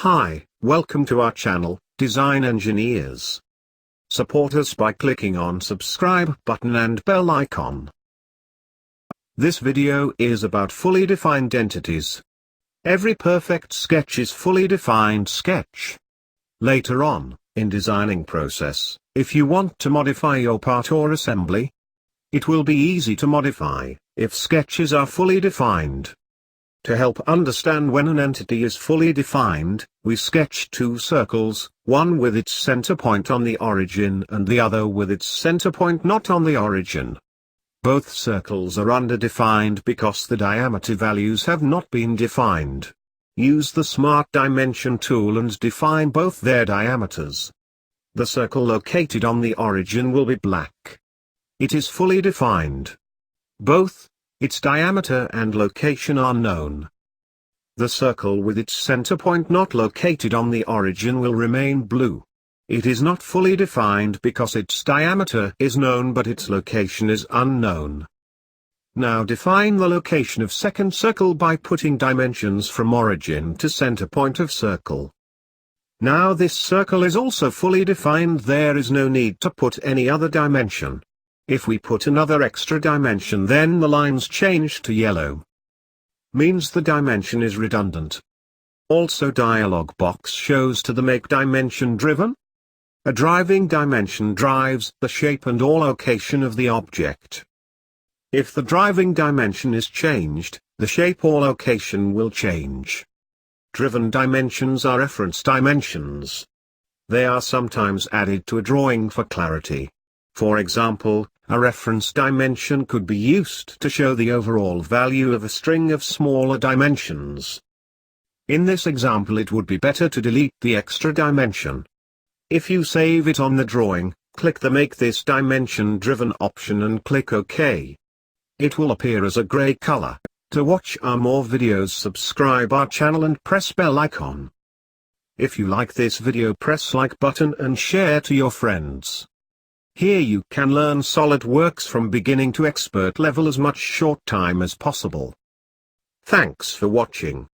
Hi, welcome to our channel, Design Engineers. Support us by clicking on subscribe button and bell icon. This video is about fully defined entities. Every perfect sketch is fully defined sketch. Later on, in designing process, if you want to modify your part or assembly, it will be easy to modify, if sketches are fully defined. To help understand when an entity is fully defined, we sketch two circles, one with its center point on the origin and the other with its center point not on the origin. Both circles are underdefined because the diameter values have not been defined. Use the Smart Dimension tool and define both their diameters. The circle located on the origin will be black. It is fully defined. Both its diameter and location are known. The circle with its center point not located on the origin will remain blue. It is not fully defined because its diameter is known but its location is unknown. Now define the location of second circle by putting dimensions from origin to center point of circle. Now this circle is also fully defined, there is no need to put any other dimension. If we put another extra dimension, then the lines change to yellow. Means the dimension is redundant. Also dialog box shows to the make dimension driven. A driving dimension drives the shape and or location of the object. If the driving dimension is changed, the shape or location will change. Driven dimensions are reference dimensions. They are sometimes added to a drawing for clarity. For example, a reference dimension could be used to show the overall value of a string of smaller dimensions. In this example, it would be better to delete the extra dimension. If you save it on the drawing, click the Make This Dimension Driven option and click OK. It will appear as a gray color. To watch our more videos, subscribe our channel and press bell icon. If you like this video, press like button and share to your friends. Here you can learn Solidworks from beginning to expert level as much short time as possible. Thanks for watching.